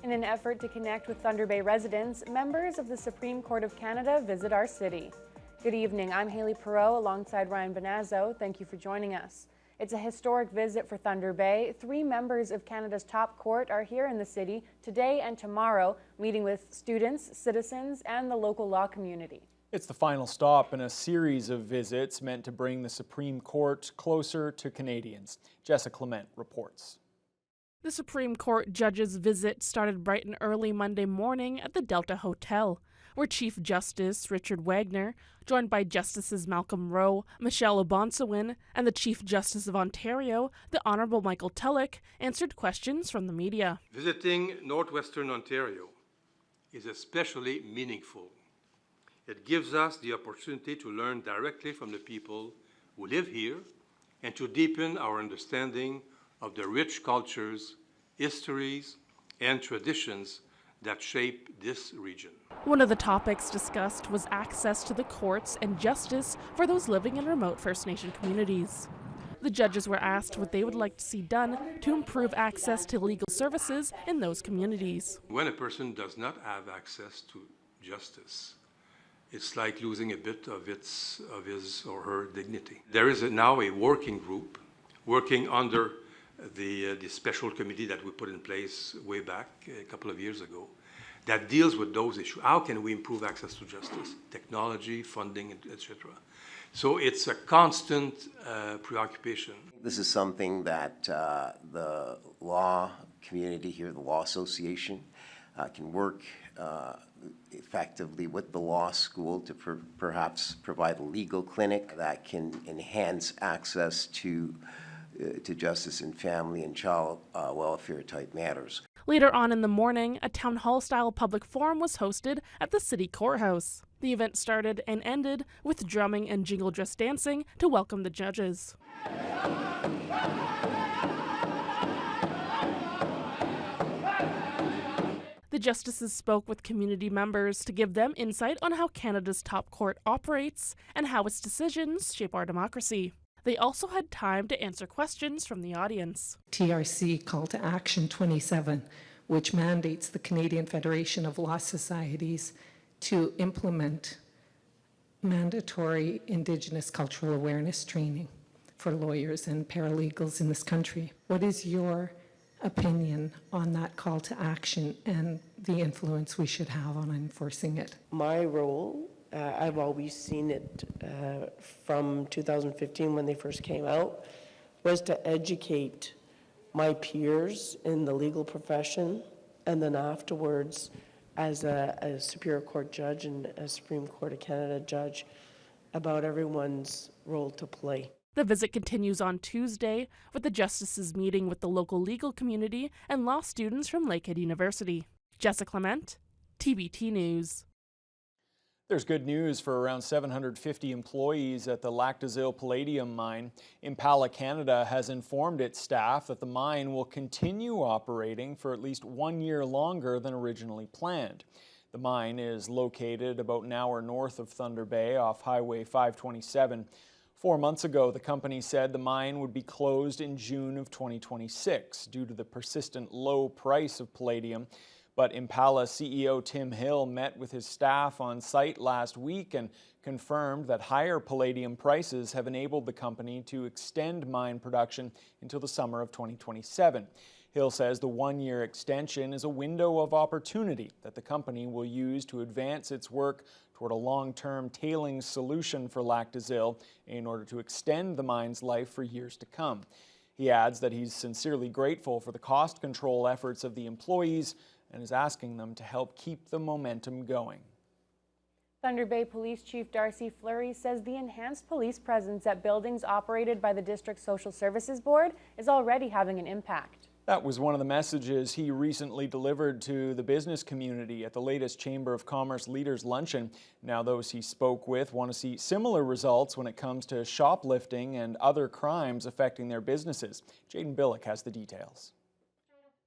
In an effort to connect with Thunder Bay residents, members of the Supreme Court of Canada visit our city. Good evening, I'm Haley Perreault alongside Ryan Bonazzo. Thank you for joining us. It's a historic visit for Thunder Bay. 3 members of Canada's top court are here in the city today and tomorrow, meeting with students, citizens, and the local law community. It's the final stop in a series of visits meant to bring the Supreme Court closer to Canadians. Jessica Clement reports. The Supreme Court judge's visit started bright and early Monday morning at the Delta Hotel, where Chief Justice Richard Wagner, joined by Justices Malcolm Rowe, Michelle O'Bonsawin, and the Chief Justice of Ontario, the Honourable Michael Tulloch, answered questions from the media. Visiting Northwestern Ontario is especially meaningful. It gives us the opportunity to learn directly from the people who live here and to deepen our understanding of the rich cultures, histories, and traditions that shape this region. One of the topics discussed was access to the courts and justice for those living in remote First Nation communities. The judges were asked what they would like to see done to improve access to legal services in those communities. When a person does not have access to justice, it's like losing a bit of his or her dignity. There is now a working group working under the special committee that we put in place way back a couple of years ago that deals with those issues. How can we improve access to justice, technology, funding, etc.? So it's a constant preoccupation. This is something that the law community here, the Law Association, can work effectively with the law school to perhaps provide a legal clinic that can enhance access to justice in family and child welfare type matters. Later on in the morning, a town hall-style public forum was hosted at the city courthouse. The event started and ended with drumming and jingle dress dancing to welcome the judges. The justices spoke with community members to give them insight on how Canada's top court operates and how its decisions shape our democracy. They also had time to answer questions from the audience. TRC Call to Action 27, which mandates the Canadian Federation of Law Societies to implement mandatory Indigenous cultural awareness training for lawyers and paralegals in this country. What is your opinion on that call to action and the influence we should have on enforcing it? My role, I've always seen it from 2015 when they first came out, was to educate my peers in the legal profession, and then afterwards as a Superior Court judge and a Supreme Court of Canada judge about everyone's role to play. The visit continues on Tuesday with the justices meeting with the local legal community and law students from Lakehead University. Jessica Clement, TBT News. There's good news for around 750 employees at the Lac des Îles Palladium mine. Impala Canada has informed its staff that the mine will continue operating for at least 1 year longer than originally planned. The mine is located about an hour north of Thunder Bay off Highway 527. 4 months ago, the company said the mine would be closed in June of 2026 due to the persistent low price of palladium. But Impala CEO Tim Hill met with his staff on site last week and confirmed that higher palladium prices have enabled the company to extend mine production until the summer of 2027. Hill says the 1-year extension is a window of opportunity that the company will use to advance its work toward a long-term tailings solution for Lac des Îles in order to extend the mine's life for years to come. He adds that he's sincerely grateful for the cost control efforts of the employees and is asking them to help keep the momentum going. Thunder Bay Police Chief Darcy Fleury says the enhanced police presence at buildings operated by the District Social Services Board is already having an impact. That was one of the messages he recently delivered to the business community at the latest Chamber of Commerce Leaders Luncheon. Now those he spoke with want to see similar results when it comes to shoplifting and other crimes affecting their businesses. Jaden Billick has the details.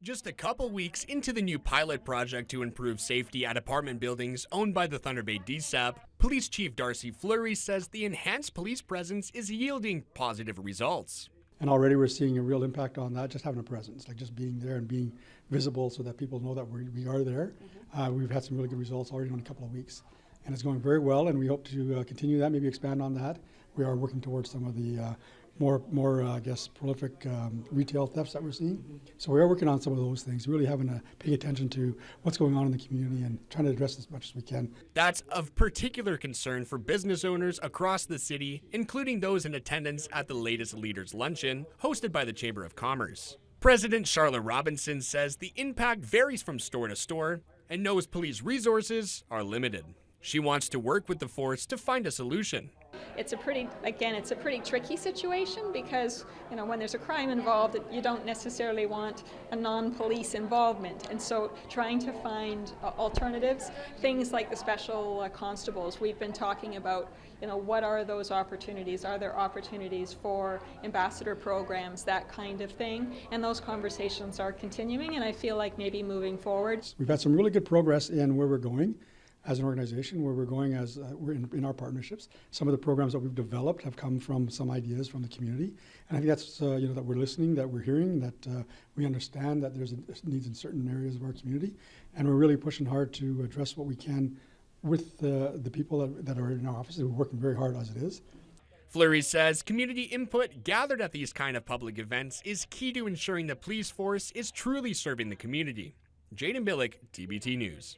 Just a couple weeks into the new pilot project to improve safety at apartment buildings owned by the Thunder Bay DSAP, Police Chief Darcy Fleury says the enhanced police presence is yielding positive results. And already we're seeing a real impact on that, just having a presence, like just being there and being visible so that people know that we are there. We've had some really good results already in a couple of weeks. And it's going very well, and we hope to continue that, maybe expand on that. We are working towards some of the more I guess, prolific retail thefts that we're seeing. So we are working on some of those things, really having to pay attention to what's going on in the community and trying to address as much as we can. That's of particular concern for business owners across the city, including those in attendance at the latest Leaders Luncheon hosted by the Chamber of Commerce. President Charlotte Robinson says the impact varies from store to store and knows police resources are limited. She wants to work with the force to find a solution. It's a pretty tricky situation because, when there's a crime involved, you don't necessarily want a non-police involvement. And so trying to find alternatives, things like the special constables, we've been talking about, what are those opportunities? Are there opportunities for ambassador programs, that kind of thing? And those conversations are continuing, and I feel like maybe moving forward. We've had some really good progress in where we're going as an organization, where we're going as we're in our partnerships. Some of the programs that we've developed have come from some ideas from the community, and I think that's that we're listening, that we're hearing, that we understand that there's needs in certain areas of our community, and we're really pushing hard to address what we can with the people that are in our offices. We're working very hard as it is. Fleury says community input gathered at these kind of public events is key to ensuring the police force is truly serving the community. Jaden Billick, TBT News.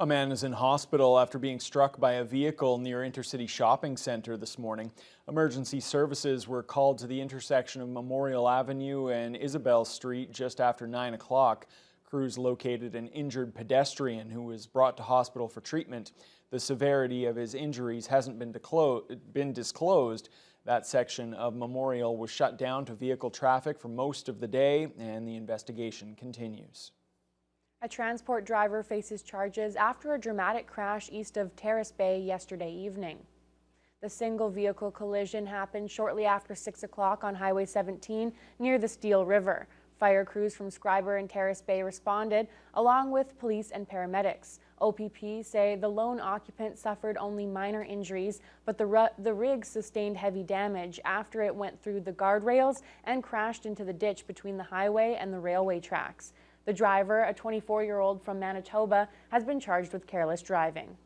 A man is in hospital after being struck by a vehicle near Intercity Shopping Centre this morning. Emergency services were called to the intersection of Memorial Avenue and Isabel Street just after 9 o'clock. Crews located an injured pedestrian who was brought to hospital for treatment. The severity of his injuries hasn't been disclosed. That section of Memorial was shut down to vehicle traffic for most of the day, and the investigation continues. A transport driver faces charges after a dramatic crash east of Terrace Bay yesterday evening. The single vehicle collision happened shortly after 6 o'clock on Highway 17 near the Steel River. Fire crews from Scriber and Terrace Bay responded, along with police and paramedics. OPP say the lone occupant suffered only minor injuries, but the rig sustained heavy damage after it went through the guardrails and crashed into the ditch between the highway and the railway tracks. The driver, a 24-year-old from Manitoba, has been charged with careless driving.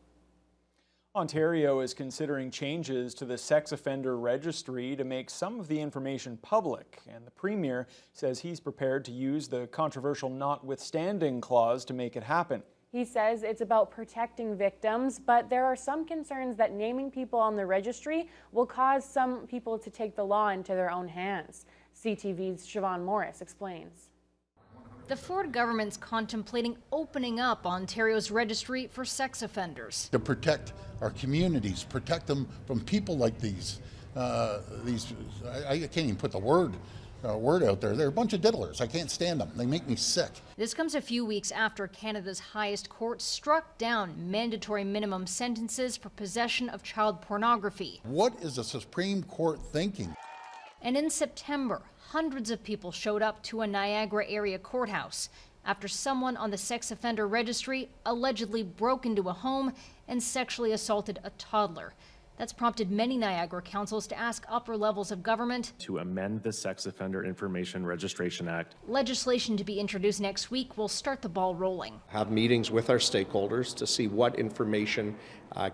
Ontario is considering changes to the sex offender registry to make some of the information public, and the Premier says he's prepared to use the controversial notwithstanding clause to make it happen. He says it's about protecting victims, but there are some concerns that naming people on the registry will cause some people to take the law into their own hands. CTV's Siobhan Morris explains. The Ford government's contemplating opening up Ontario's registry for sex offenders. To protect our communities, protect them from people like these. I can't even put the word out there. They're a bunch of diddlers. I can't stand them. They make me sick. This comes a few weeks after Canada's highest court struck down mandatory minimum sentences for possession of child pornography. What is the Supreme Court thinking? And in September, hundreds of people showed up to a Niagara area courthouse after someone on the sex offender registry allegedly broke into a home and sexually assaulted a toddler. That's prompted many Niagara councils to ask upper levels of government to amend the Sex Offender Information Registration Act. Legislation to be introduced next week will start the ball rolling. Have meetings with our stakeholders to see what information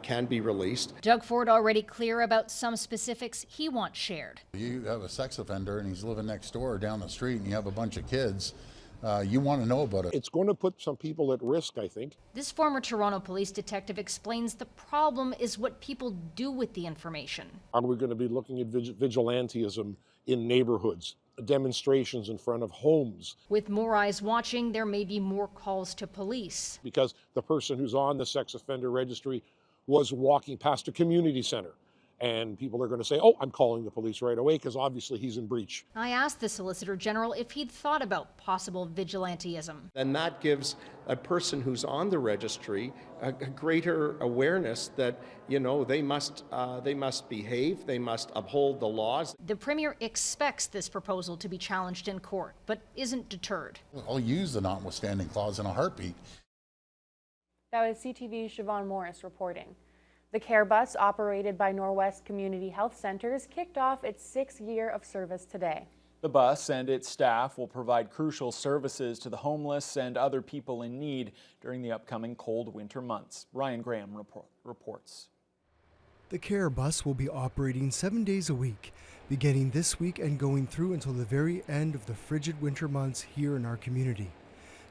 can be released. Doug Ford already clear about some specifics he wants shared. You have a sex offender and he's living next door or down the street and you have a bunch of kids. You want to know about it. It's going to put some people at risk, I think. This former Toronto police detective explains the problem is what people do with the information. Are we going to be looking at vigilantism in neighborhoods, demonstrations in front of homes? With more eyes watching, there may be more calls to police. Because the person who's on the sex offender registry was walking past a community center. And people are going to say, oh, I'm calling the police right away because obviously he's in breach. I asked the Solicitor General if he'd thought about possible vigilantism. And that gives a person who's on the registry a greater awareness that, they must behave, they must uphold the laws. The Premier expects this proposal to be challenged in court, but isn't deterred. I'll use the notwithstanding clause in a heartbeat. That was CTV's Siobhan Morris reporting. The Care Bus, operated by Norwest Community Health Centers, kicked off its 6th year of service today. The bus and its staff will provide crucial services to the homeless and other people in need during the upcoming cold winter months. Ryan Graham reports. The Care Bus will be operating 7 days a week, beginning this week and going through until the very end of the frigid winter months here in our community.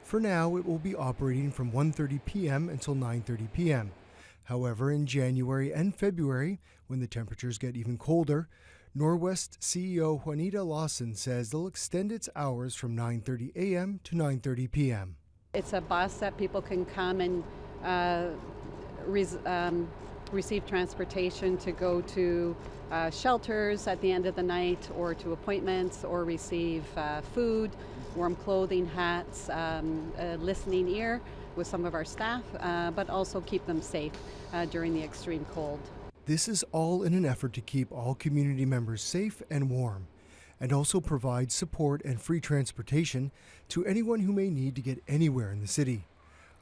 For now, it will be operating from 1:30 p.m. until 9:30 p.m. However, in January and February, when the temperatures get even colder, Norwest CEO Juanita Lawson says they'll extend its hours from 9:30 a.m. to 9:30 p.m. It's a bus that people can come and receive transportation to go to shelters at the end of the night, or to appointments, or receive food, warm clothing, hats, a listening ear with some of our staff, but also keep them safe during the extreme cold. This is all in an effort to keep all community members safe and warm, and also provide support and free transportation to anyone who may need to get anywhere in the city.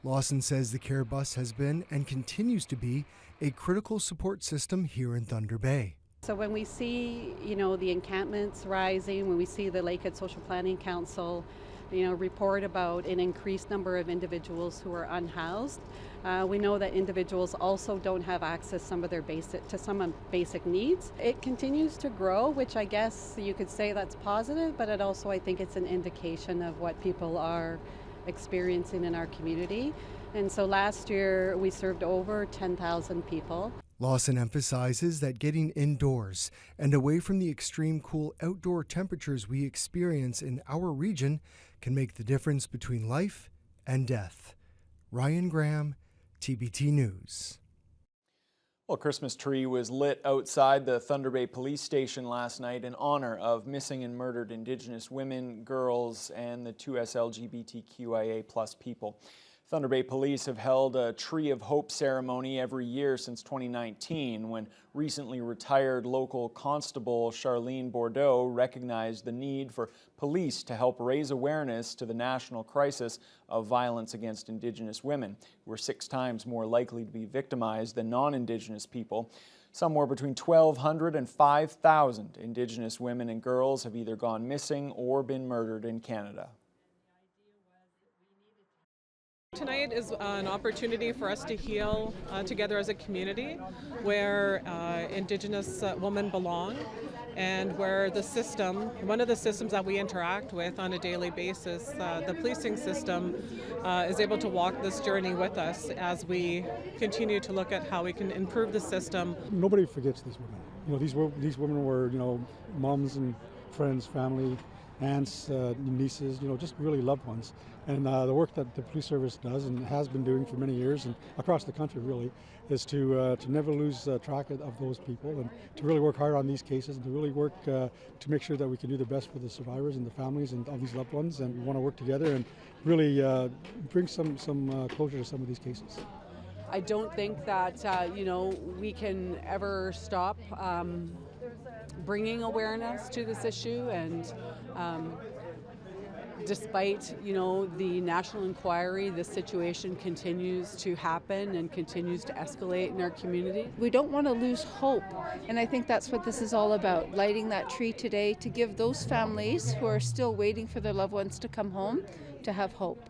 Lawson says the Care Bus has been and continues to be a critical support system here in Thunder Bay. So when we see, the encampments rising, when we see the Lakehead Social Planning Council, report about an increased number of individuals who are unhoused, we know that individuals also don't have access to some basic needs. It continues to grow, which I guess you could say that's positive, but I think it's an indication of what people are experiencing in our community. And so last year we served over 10,000 people. Lawson emphasizes that getting indoors and away from the extreme cool outdoor temperatures we experience in our region can make the difference between life and death. Ryan Graham, TBT News. Well, a Christmas tree was lit outside the Thunder Bay Police Station last night in honor of missing and murdered Indigenous women, girls, and the 2 LGBTQIA+ people. Thunder Bay Police have held a Tree of Hope ceremony every year since 2019, when recently retired local constable Charlene Bordeaux recognized the need for police to help raise awareness to the national crisis of violence against Indigenous women, who are 6 times more likely to be victimized than non-Indigenous people. Somewhere between 1,200 and 5,000 Indigenous women and girls have either gone missing or been murdered in Canada. Tonight is an opportunity for us to heal together as a community, where Indigenous women belong, and where one of the systems that we interact with on a daily basis, the policing system, is able to walk this journey with us as we continue to look at how we can improve the system. Nobody forgets these women. These women were, moms and friends, family, aunts, nieces, just really loved ones. And the work that the police service does and has been doing for many years and across the country really is to never lose track of those people, and to really work hard on these cases, and to really work to make sure that we can do the best for the survivors and the families and of these loved ones. And we want to work together and really bring some closure to some of these cases. I don't think that we can ever stop bringing awareness to this issue, and despite the national inquiry, this situation continues to happen and continues to escalate in our community. We don't want to lose hope, and I think that's what this is all about, lighting that tree today to give those families who are still waiting for their loved ones to come home to have hope.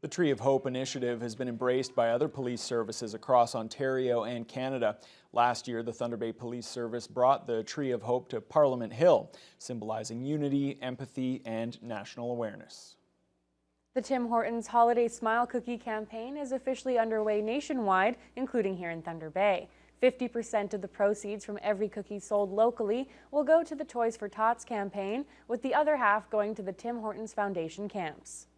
The Tree of Hope initiative has been embraced by other police services across Ontario and Canada. Last year, the Thunder Bay Police Service brought the Tree of Hope to Parliament Hill, symbolizing unity, empathy, and national awareness. The Tim Hortons Holiday Smile Cookie campaign is officially underway nationwide, including here in Thunder Bay. 50% of the proceeds from every cookie sold locally will go to the Toys for Tots campaign, with the other half going to the Tim Hortons Foundation camps.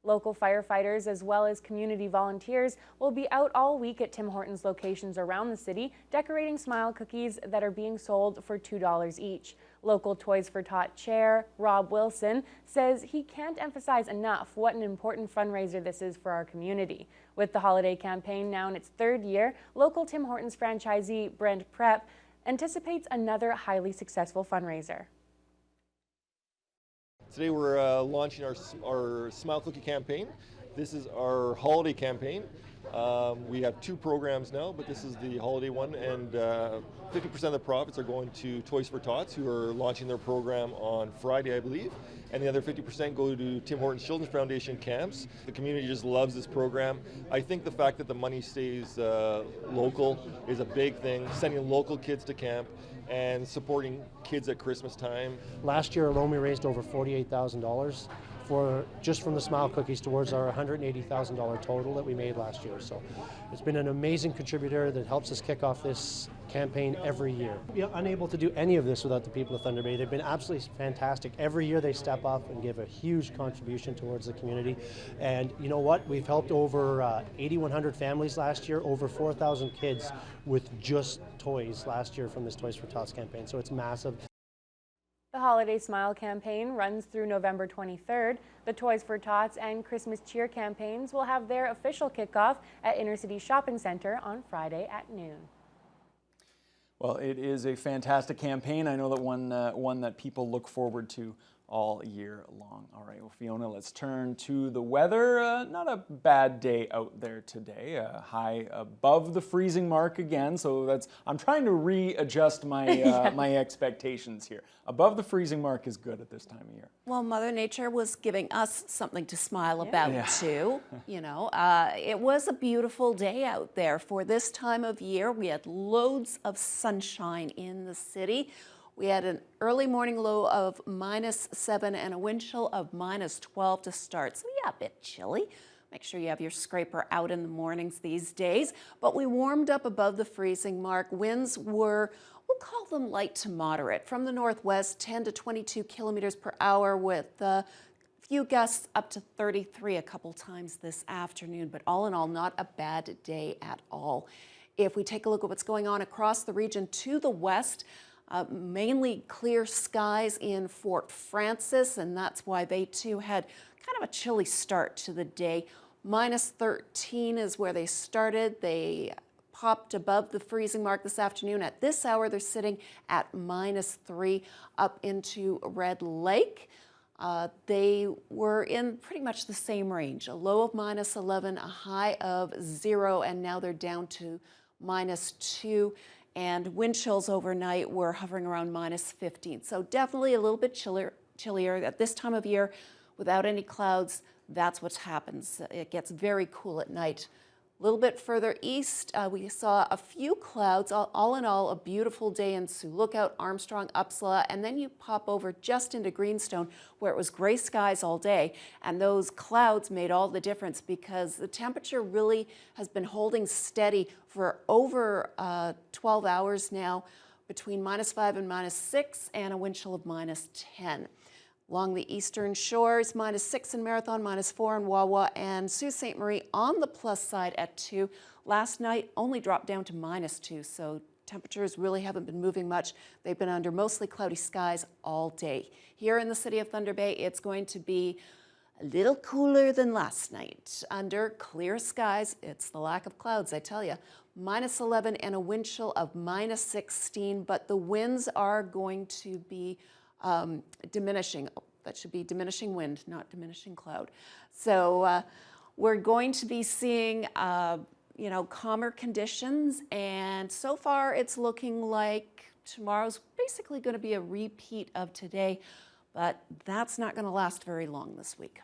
Local firefighters as well as community volunteers will be out all week at Tim Hortons locations around the city, decorating smile cookies that are being sold for $2 each. Local Toys for Tot chair Rob Wilson says he can't emphasize enough what an important fundraiser this is for our community. With the holiday campaign now in its 3rd year, local Tim Hortons franchisee Brent Prep anticipates another highly successful fundraiser. Today we're launching our Smile Cookie campaign. This is our holiday campaign. We have 2 programs now, but this is the holiday one, and 50% of the profits are going to Toys for Tots, who are launching their program on Friday, I believe, and the other 50% go to Tim Hortons Children's Foundation camps. The community just loves this program. I think the fact that the money stays local is a big thing, sending local kids to camp and supporting kids at Christmas time. Last year alone, we raised over $48,000 just from the Smile Cookies towards our $180,000 total that we made last year. So it's been an amazing contributor that helps us kick off this campaign every year. We're unable to do any of this without the people of Thunder Bay. They've been absolutely fantastic. Every year they step up and give a huge contribution towards the community. And you know what? We've helped over 8,100 families last year, over 4,000 kids with just toys last year from this Toys for Tots campaign. So it's massive. The Holiday Smile campaign runs through November 23rd. The Toys for Tots and Christmas Cheer campaigns will have their official kickoff at Inner City Shopping Center on Friday at noon. Well, it is a fantastic campaign. I know that one that people look forward to all year long. All right, well, Fiona, let's turn to the weather. Not a bad day out there today. High above the freezing mark again, so I'm trying to readjust my my expectations here. Above the freezing mark is good at this time of year. Well, Mother Nature was giving us something to smile about too. You know, it was a beautiful day out there for this time of year. We had loads of sunshine in the city. We had an early morning low of -7 and a wind chill of -12 to start. So yeah, a bit chilly. Make sure you have your scraper out in the mornings these days. But we warmed up above the freezing mark. Winds were, we'll call them light to moderate. From the northwest, 10 to 22 kilometers per hour with a few gusts up to 33 a couple times this afternoon. But all in all, not a bad day at all. If we take a look at what's going on across the region to the west, mainly clear skies in Fort Francis, and that's why they too had kind of a chilly start to the day. -13 is where they started. They popped above the freezing mark this afternoon. At this hour, they're sitting at -3 up into Red Lake. They were in pretty much the same range, a low of -11, a high of 0, and now they're down to -2. And wind chills overnight were hovering around -15. So definitely a little bit chillier at this time of year without any clouds. That's what happens. It gets very cool at night. A little bit further east, we saw a few clouds. All in all, a beautiful day in Sioux Lookout, Armstrong, Upsala, and then you pop over just into Greenstone where it was gray skies all day. And those clouds made all the difference because the temperature really has been holding steady for over 12 hours now, between -5 and -6, and a wind chill of -10. Along the eastern shores, -6 in Marathon, -4 in Wawa, and Sault Ste. Marie on the plus side at 2. Last night only dropped down to -2, so temperatures really haven't been moving much. They've been under mostly cloudy skies all day. Here in the city of Thunder Bay, it's going to be a little cooler than last night. Under clear skies, it's the lack of clouds, I tell you. -11 and a wind chill of -16, but the winds are going to be diminishing. That should be diminishing wind, not diminishing cloud. So we're going to be seeing, calmer conditions. And so far it's looking like tomorrow's basically going to be a repeat of today, but that's not going to last very long this week.